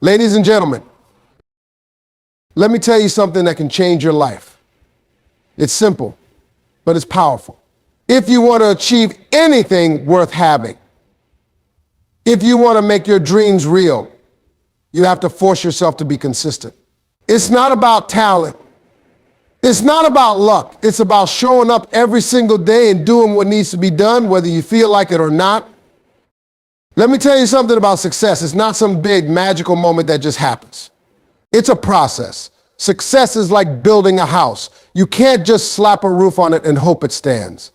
Ladies and gentlemen, let me tell you something that can change your life. It's simple, but it's powerful. If you want to achieve anything worth having, if you want to make your dreams real, you have to force yourself to be consistent. It's not about talent. It's not about luck. It's about showing up every single day and doing what needs to be done, whether you feel like it or not. Let me tell you something about success. It's not some big magical moment that just happens. It's a process. Success is like building a house. You can't just slap a roof on it and hope it stands.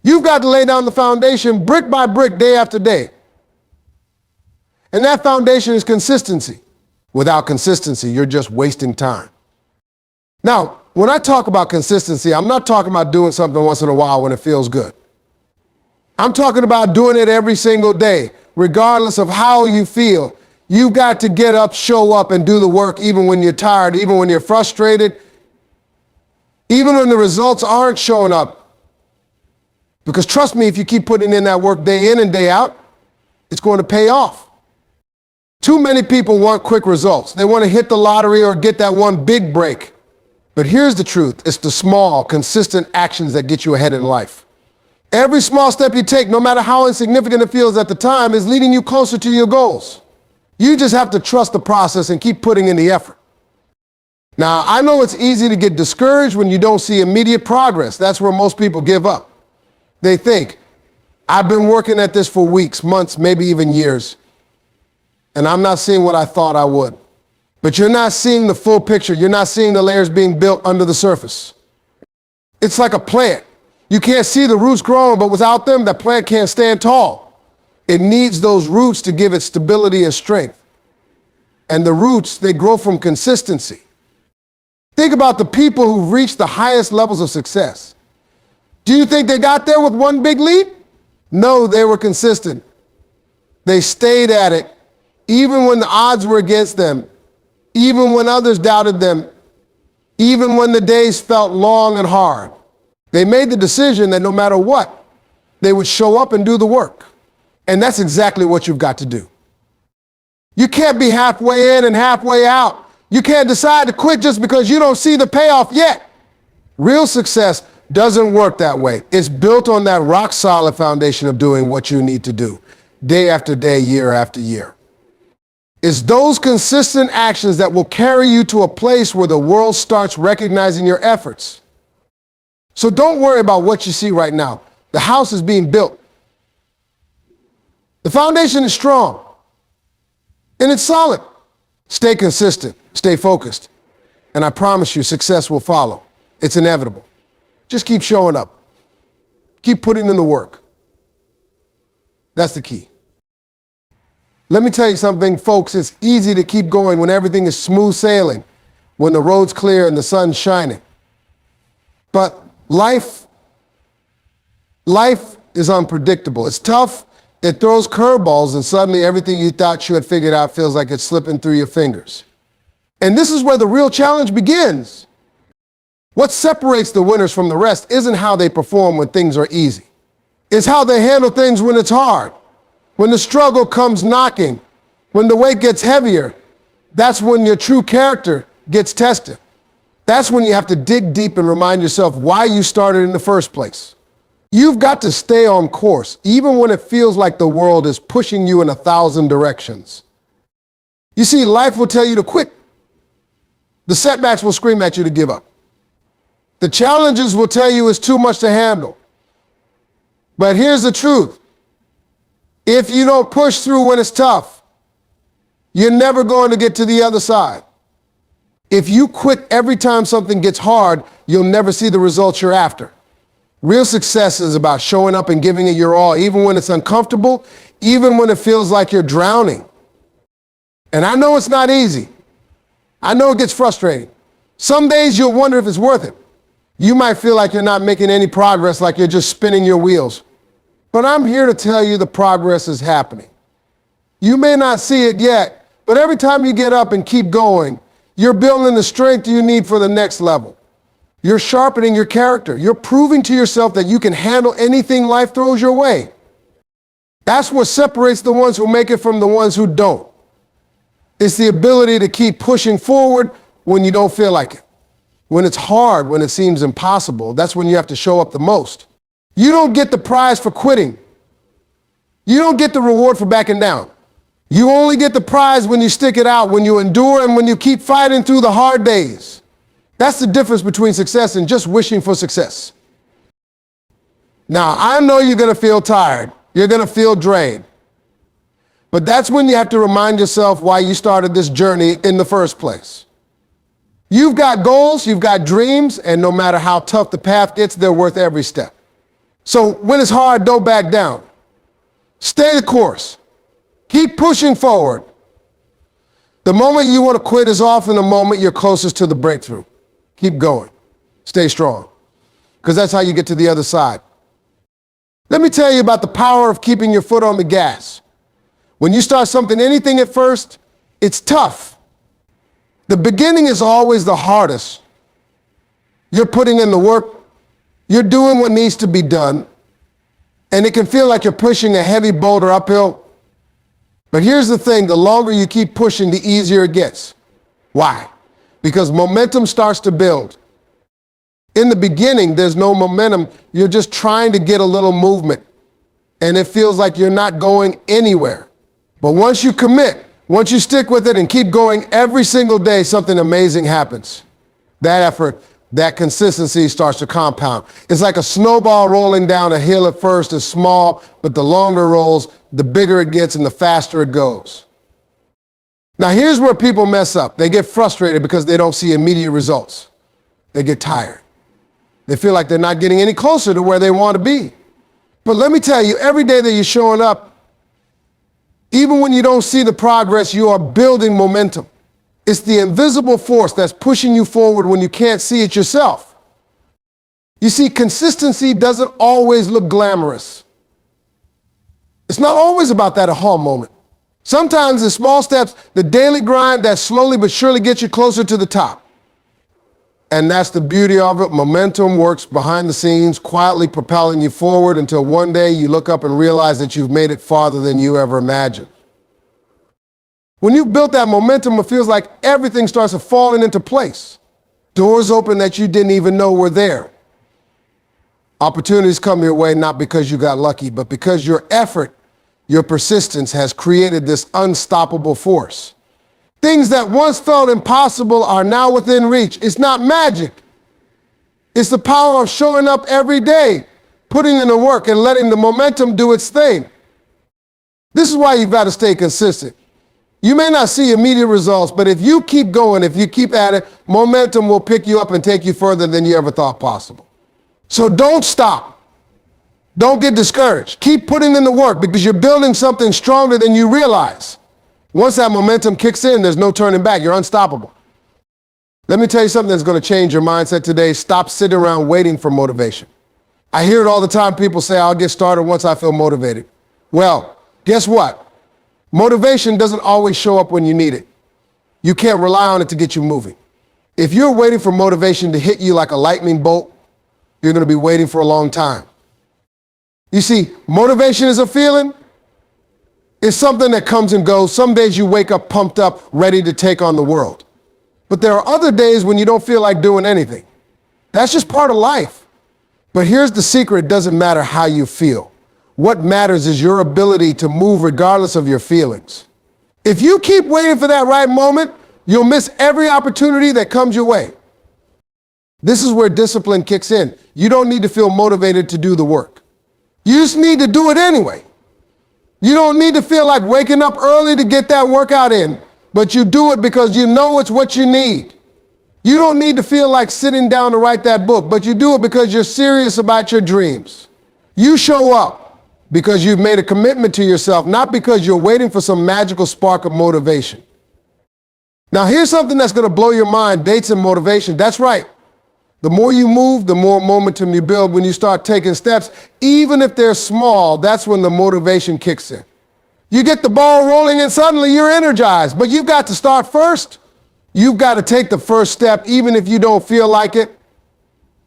You've got to lay down the foundation brick by brick, day after day. And that foundation is consistency. Without consistency, you're just wasting time. Now, when I talk about consistency, I'm not talking about doing something once in a while when it feels good. I'm talking about doing it every single day, regardless of how you feel. You've got to get up, show up, and do the work even when you're tired, even when you're frustrated, even when the results aren't showing up. Because trust me, if you keep putting in that work day in and day out, it's going to pay off. Too many people want quick results. They want to hit the lottery or get that one big break. But here's the truth. It's the small, consistent actions that get you ahead in life. Every small step you take, no matter how insignificant it feels at the time, is leading you closer to your goals. You just have to trust the process and keep putting in the effort. Now, I know it's easy to get discouraged when you don't see immediate progress. That's where most people give up. They think, I've been working at this for weeks, months, maybe even years, and I'm not seeing what I thought I would. But you're not seeing the full picture. You're not seeing the layers being built under the surface. It's like a plant. You can't see the roots growing, but without them, that plant can't stand tall. It needs those roots to give it stability and strength. And the roots, they grow from consistency. Think about the people who've reached the highest levels of success. Do you think they got there with one big leap? No, they were consistent. They stayed at it, even when the odds were against them, even when others doubted them, even when the days felt long and hard. They made the decision that no matter what, they would show up and do the work. And that's exactly what you've got to do. You can't be halfway in and halfway out. You can't decide to quit just because you don't see the payoff yet. Real success doesn't work that way. It's built on that rock solid foundation of doing what you need to do, day after day, year after year. It's those consistent actions that will carry you to a place where the world starts recognizing your efforts. So don't worry about what you see right now. The house is being built. The foundation is strong and it's solid. Stay consistent, stay focused, and I promise you success will follow. It's inevitable. Just keep showing up. Keep putting in the work. That's the key. Let me tell you something, folks. It's easy to keep going when everything is smooth sailing, when the road's clear and the sun's shining. But life is unpredictable. It's tough. It throws curveballs, and suddenly everything you thought you had figured out feels like it's slipping through your fingers. And this is where the real challenge begins. What separates the winners from the rest isn't how they perform when things are easy. It's how they handle things when it's hard. When the struggle comes knocking, when the weight gets heavier, that's when your true character gets tested. That's when you have to dig deep and remind yourself why you started in the first place. You've got to stay on course, even when it feels like the world is pushing you in 1,000 directions. You see, life will tell you to quit. The setbacks will scream at you to give up. The challenges will tell you it's too much to handle. But here's the truth. If you don't push through when it's tough, you're never going to get to the other side. If you quit every time something gets hard, you'll never see the results you're after. Real success is about showing up and giving it your all, even when it's uncomfortable, even when it feels like you're drowning. And I know it's not easy. I know it gets frustrating. Some days you'll wonder if it's worth it. You might feel like you're not making any progress, like you're just spinning your wheels. But I'm here to tell you the progress is happening. You may not see it yet, but every time you get up and keep going, you're building the strength you need for the next level. You're sharpening your character. You're proving to yourself that you can handle anything life throws your way. That's what separates the ones who make it from the ones who don't. It's the ability to keep pushing forward when you don't feel like it. When it's hard, when it seems impossible, that's when you have to show up the most. You don't get the prize for quitting. You don't get the reward for backing down. You only get the prize when you stick it out, when you endure, and when you keep fighting through the hard days. That's the difference between success and just wishing for success. Now, I know you're going to feel tired. You're going to feel drained. But that's when you have to remind yourself why you started this journey in the first place. You've got goals, you've got dreams, and no matter how tough the path gets, they're worth every step. So when it's hard, don't back down. Stay the course. Keep pushing forward. The moment you want to quit is often the moment you're closest to the breakthrough. Keep going. Stay strong. Because that's how you get to the other side. Let me tell you about the power of keeping your foot on the gas. When you start something, anything at first, it's tough. The beginning is always the hardest. You're putting in the work. You're doing what needs to be done. And it can feel like you're pushing a heavy boulder uphill. But here's the thing, the longer you keep pushing, the easier it gets. Why? Because momentum starts to build. In the beginning, there's no momentum. You're just trying to get a little movement. And it feels like you're not going anywhere. But once you commit, once you stick with it and keep going every single day, something amazing happens. That effort, that consistency starts to compound. It's like a snowball rolling down a hill at first is small, but the longer it rolls, the bigger it gets and the faster it goes. Now here's where people mess up. They get frustrated because they don't see immediate results. They get tired. They feel like they're not getting any closer to where they want to be. But let me tell you, every day that you're showing up, even when you don't see the progress, you are building momentum. It's the invisible force that's pushing you forward when you can't see it yourself. You see, consistency doesn't always look glamorous. It's not always about that aha moment. Sometimes the small steps, the daily grind that slowly but surely gets you closer to the top. And that's the beauty of it. Momentum works behind the scenes, quietly propelling you forward until one day you look up and realize that you've made it farther than you ever imagined. When you've built that momentum, it feels like everything starts to falling into place. Doors open that you didn't even know were there. Opportunities come your way not because you got lucky, but because your effort, your persistence has created this unstoppable force. Things that once felt impossible are now within reach. It's not magic. It's the power of showing up every day, putting in the work and letting the momentum do its thing. This is why you've got to stay consistent. You may not see immediate results, but if you keep going, if you keep at it, momentum will pick you up and take you further than you ever thought possible. So don't stop. Don't get discouraged. Keep putting in the work because you're building something stronger than you realize. Once that momentum kicks in, there's no turning back. You're unstoppable. Let me tell you something that's going to change your mindset today. Stop sitting around waiting for motivation. I hear it all the time. People say, I'll get started once I feel motivated. Well, guess what? Motivation doesn't always show up when you need it. You can't rely on it to get you moving. If you're waiting for motivation to hit you like a lightning bolt, you're going to be waiting for a long time. You see, motivation is a feeling. It's something that comes and goes. Some days you wake up pumped up, ready to take on the world. But there are other days when you don't feel like doing anything. That's just part of life. But here's the secret. It doesn't matter how you feel. What matters is your ability to move regardless of your feelings. If you keep waiting for that right moment, you'll miss every opportunity that comes your way. This is where discipline kicks in. You don't need to feel motivated to do the work. You just need to do it anyway. You don't need to feel like waking up early to get that workout in, but you do it because you know it's what you need. You don't need to feel like sitting down to write that book, but you do it because you're serious about your dreams. You show up because you've made a commitment to yourself, not because you're waiting for some magical spark of motivation. Now, here's something that's going to blow your mind, dates and motivation. That's right. The more you move, the more momentum you build. When you start taking steps, even if they're small, that's when the motivation kicks in. You get the ball rolling and suddenly you're energized, but you've got to start first. You've got to take the first step, even if you don't feel like it.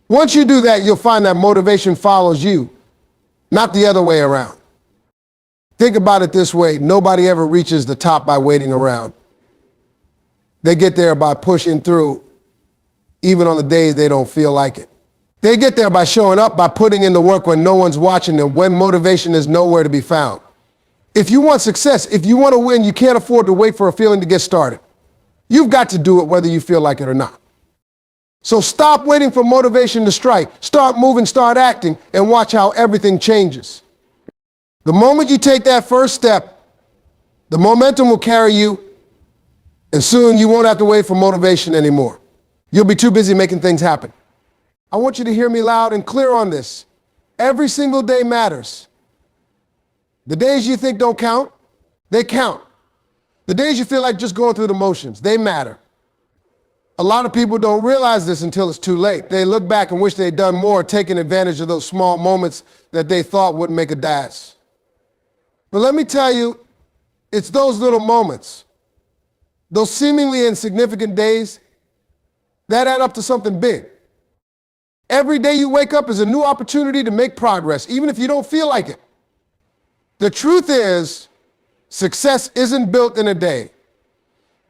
Once you do that, you'll find that motivation follows you, not the other way around. Think about it this way. Nobody ever reaches the top by waiting around. They get there by pushing through even on the days they don't feel like it. They get there by showing up, by putting in the work when no one's watching them, when motivation is nowhere to be found. If you want success, if you want to win, you can't afford to wait for a feeling to get started. You've got to do it whether you feel like it or not. So stop waiting for motivation to strike. Start moving, start acting, and watch how everything changes. The moment you take that first step, the momentum will carry you, and soon you won't have to wait for motivation anymore. You'll be too busy making things happen. I want you to hear me loud and clear on this. Every single day matters. The days you think don't count, they count. The days you feel like just going through the motions, they matter. A lot of people don't realize this until it's too late. They look back and wish they'd done more, taking advantage of those small moments that they thought wouldn't make a dash. But let me tell you, it's those little moments, those seemingly insignificant days, that add up to something big. Every day you wake up is a new opportunity to make progress, even if you don't feel like it. The truth is, success isn't built in a day.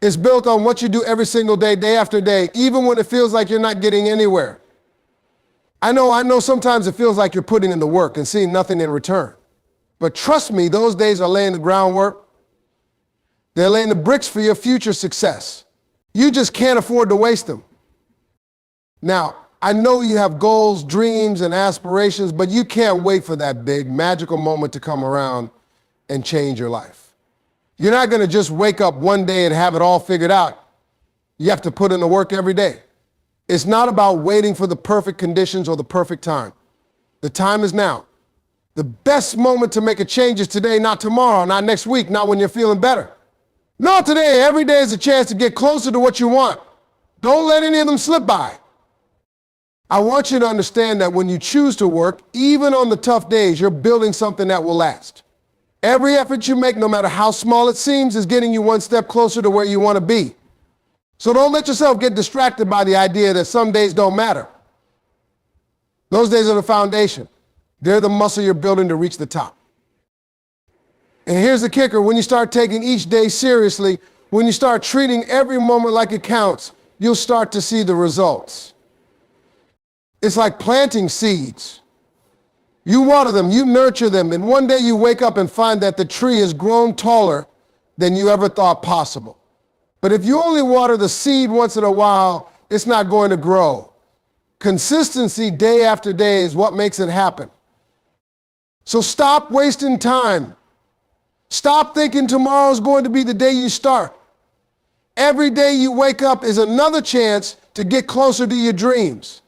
It's built on what you do every single day, day after day, even when it feels like you're not getting anywhere. I know sometimes it feels like you're putting in the work and seeing nothing in return. But trust me, those days are laying the groundwork. They're laying the bricks for your future success. You just can't afford to waste them. Now, I know you have goals, dreams, and aspirations, but you can't wait for that big, magical moment to come around and change your life. You're not going to just wake up one day and have it all figured out. You have to put in the work every day. It's not about waiting for the perfect conditions or the perfect time. The time is now. The best moment to make a change is today, not tomorrow, not next week, not when you're feeling better. No, today, every day is a chance to get closer to what you want. Don't let any of them slip by. I want you to understand that when you choose to work, even on the tough days, you're building something that will last. Every effort you make, no matter how small it seems, is getting you one step closer to where you want to be. So don't let yourself get distracted by the idea that some days don't matter. Those days are the foundation. They're the muscle you're building to reach the top. And here's the kicker. When you start taking each day seriously, when you start treating every moment like it counts, you'll start to see the results. It's like planting seeds. You water them, you nurture them, and one day you wake up and find that the tree has grown taller than you ever thought possible. But if you only water the seed once in a while, it's not going to grow. Consistency day after day is what makes it happen. So stop wasting time. Stop thinking tomorrow's going to be the day you start. Every day you wake up is another chance to get closer to your dreams.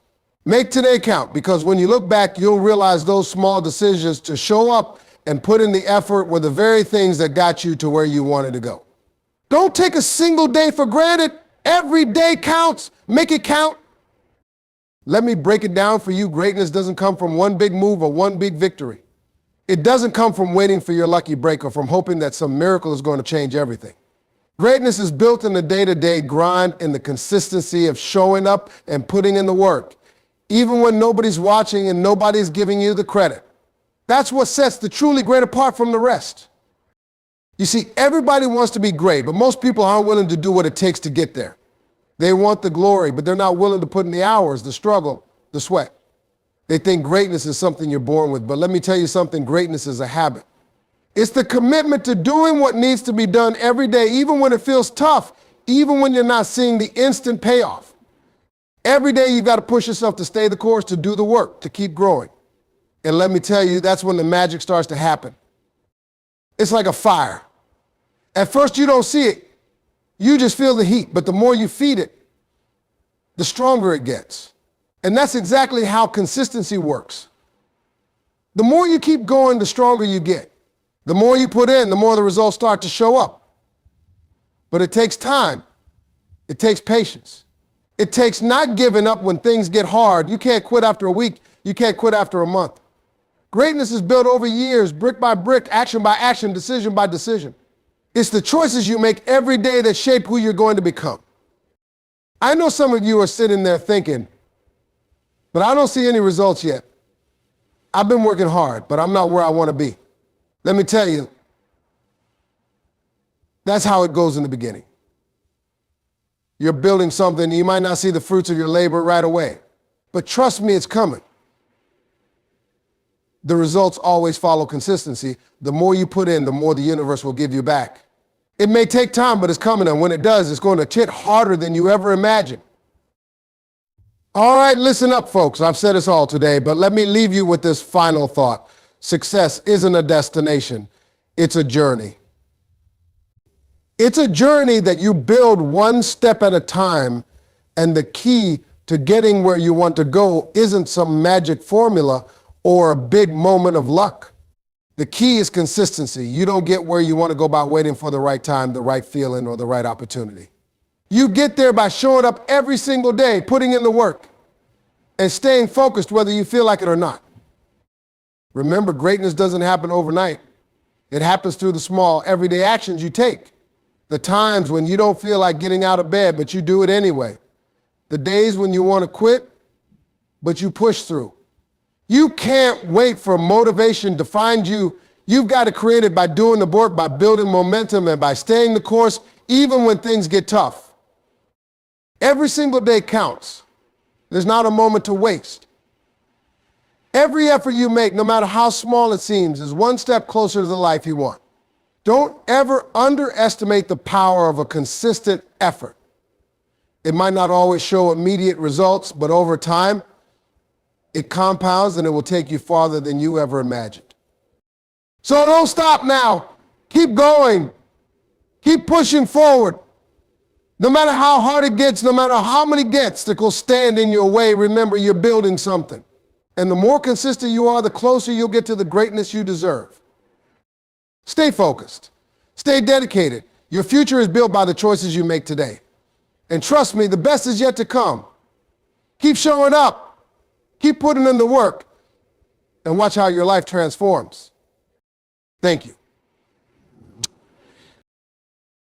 Make today count, because when you look back, you'll realize those small decisions to show up and put in the effort were the very things that got you to where you wanted to go. Don't take a single day for granted. Every day counts. Make it count. Let me break it down for you. Greatness doesn't come from one big move or one big victory. It doesn't come from waiting for your lucky break or from hoping that some miracle is going to change everything. Greatness is built in the day-to-day grind, in the consistency of showing up and putting in the work, even when nobody's watching and nobody's giving you the credit. That's what sets the truly great apart from the rest. You see, everybody wants to be great, but most people aren't willing to do what it takes to get there. They want the glory, but they're not willing to put in the hours, the struggle, the sweat. They think greatness is something you're born with, but let me tell you something, greatness is a habit. It's the commitment to doing what needs to be done every day, even when it feels tough, even when you're not seeing the instant payoff. Every day you've got to push yourself to stay the course, to do the work, to keep growing. And let me tell you, that's when the magic starts to happen. It's like a fire. At first you don't see it. You just feel the heat, but the more you feed it, the stronger it gets. And that's exactly how consistency works. The more you keep going, the stronger you get. The more you put in, the more the results start to show up. But it takes time. It takes patience. It takes not giving up when things get hard. You can't quit after a week. You can't quit after a month. Greatness is built over years, brick by brick, action by action, decision by decision. It's the choices you make every day that shape who you're going to become. I know some of you are sitting there thinking, but I don't see any results yet. I've been working hard, but I'm not where I want to be. Let me tell you, that's how it goes in the beginning. You're building something. You might not see the fruits of your labor right away. But trust me, it's coming. The results always follow consistency. The more you put in, the more the universe will give you back. It may take time, but it's coming. And when it does, it's going to hit harder than you ever imagined. All right, listen up, folks. I've said this all today, but let me leave you with this final thought. Success isn't a destination. It's a journey. It's a journey that you build one step at a time, and the key to getting where you want to go isn't some magic formula or a big moment of luck. The key is consistency. You don't get where you want to go by waiting for the right time, the right feeling, or the right opportunity. You get there by showing up every single day, putting in the work, and staying focused whether you feel like it or not. Remember, greatness doesn't happen overnight. It happens through the small, everyday actions you take. The times when you don't feel like getting out of bed, but you do it anyway. The days when you want to quit, but you push through. You can't wait for motivation to find you. You've got to create it by doing the work, by building momentum, and by staying the course, even when things get tough. Every single day counts. There's not a moment to waste. Every effort you make, no matter how small it seems, is one step closer to the life you want. Don't ever underestimate the power of a consistent effort. It might not always show immediate results, but over time, it compounds and it will take you farther than you ever imagined. So don't stop now. Keep going. Keep pushing forward. No matter how hard it gets, no matter how many gets that will stand in your way, remember you're building something. And the more consistent you are, the closer you'll get to the greatness you deserve. Stay focused. Stay dedicated. Your future is built by the choices you make today. And trust me, the best is yet to come. Keep showing up. Keep putting in the work. And watch how your life transforms. Thank you.